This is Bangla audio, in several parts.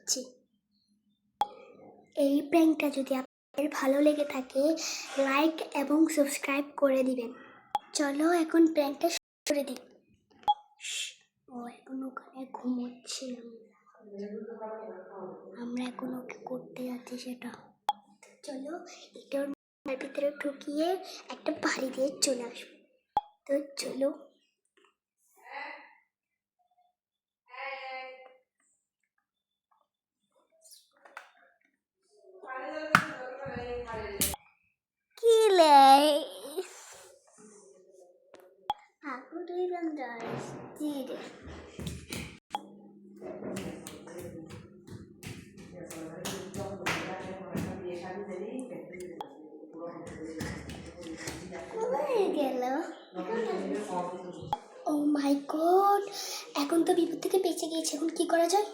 করছি। এই প্র্যাঙ্কটা যদি আপনাদের ভালো লেগে থাকে লাইক এবং সাবস্ক্রাইব করে দিবেন। চলো এখন প্র্যাঙ্কটা শুরু করে দিই। ও এখন ওখানে ঘুমোচ্ছে, আমরা এখন ওকে করতে যাচ্ছি সেটা। চলো এটার ভিতরে ঢুকিয়ে একটা বাড়ি দিয়ে চলে আসবো। তো চলো কি লাই aku bilang guys tidak কোথায় গেল? ও মাই গড, এখন তো বিপদ থেকে বেঁচে গিয়েছে, এখন কি করা যায়?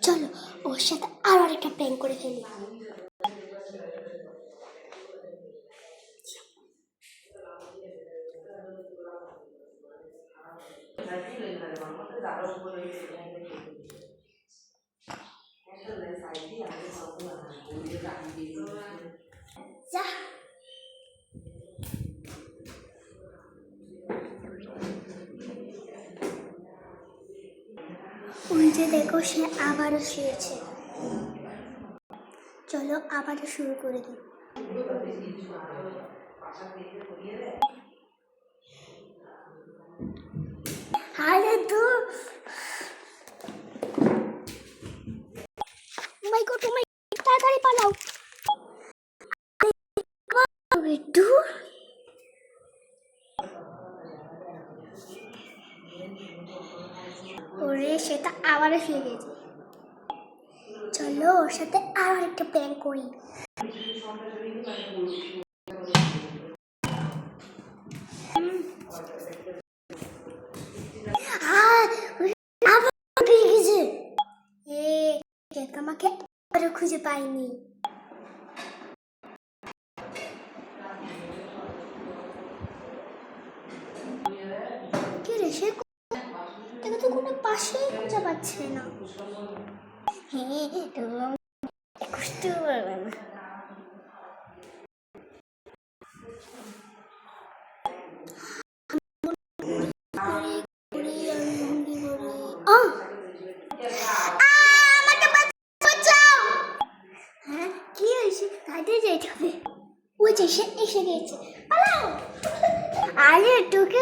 চলো ওর সাথে আরো একটা প্র্যাঙ্ক করে ফেলি। যা ওই যে দেখো সে আবারও শুয়েছে। চলো আবারও শুরু করে দিই। আরে দূর, মাই গড ও মাই, তাড়াতাড়ি পালাও। দূর, ওরে সেটা আবারও শুয়ে গেছে। চলো ওর সাথে আরো একটা প্র্যাঙ্ক করি। আমাকে আরো খুঁজে পাইনি। কে রে সে? একে তো কোনো পাশেই খুঁজে পাচ্ছে না। হ্যাঁ বুঝতে পারবে না। হ্যাঁ কি হয়েছে? কাজে যেতে হবে। ওই যে সে এসে গেছে, পালাও। আরে তোকে